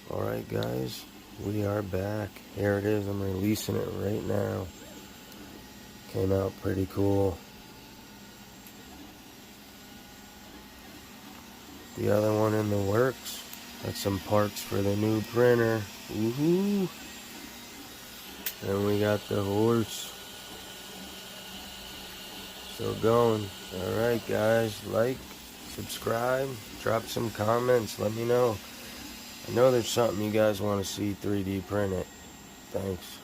Alright guys, we are back. Here it is, I'm releasing it right now. Came out pretty cool. The other one in the works. Got some parts for the new printer. Woohoo! And we got the horse. Still going. Alright guys, like, subscribe, drop some comments, let me know. I know there's something you guys want to see 3D printed. Thanks.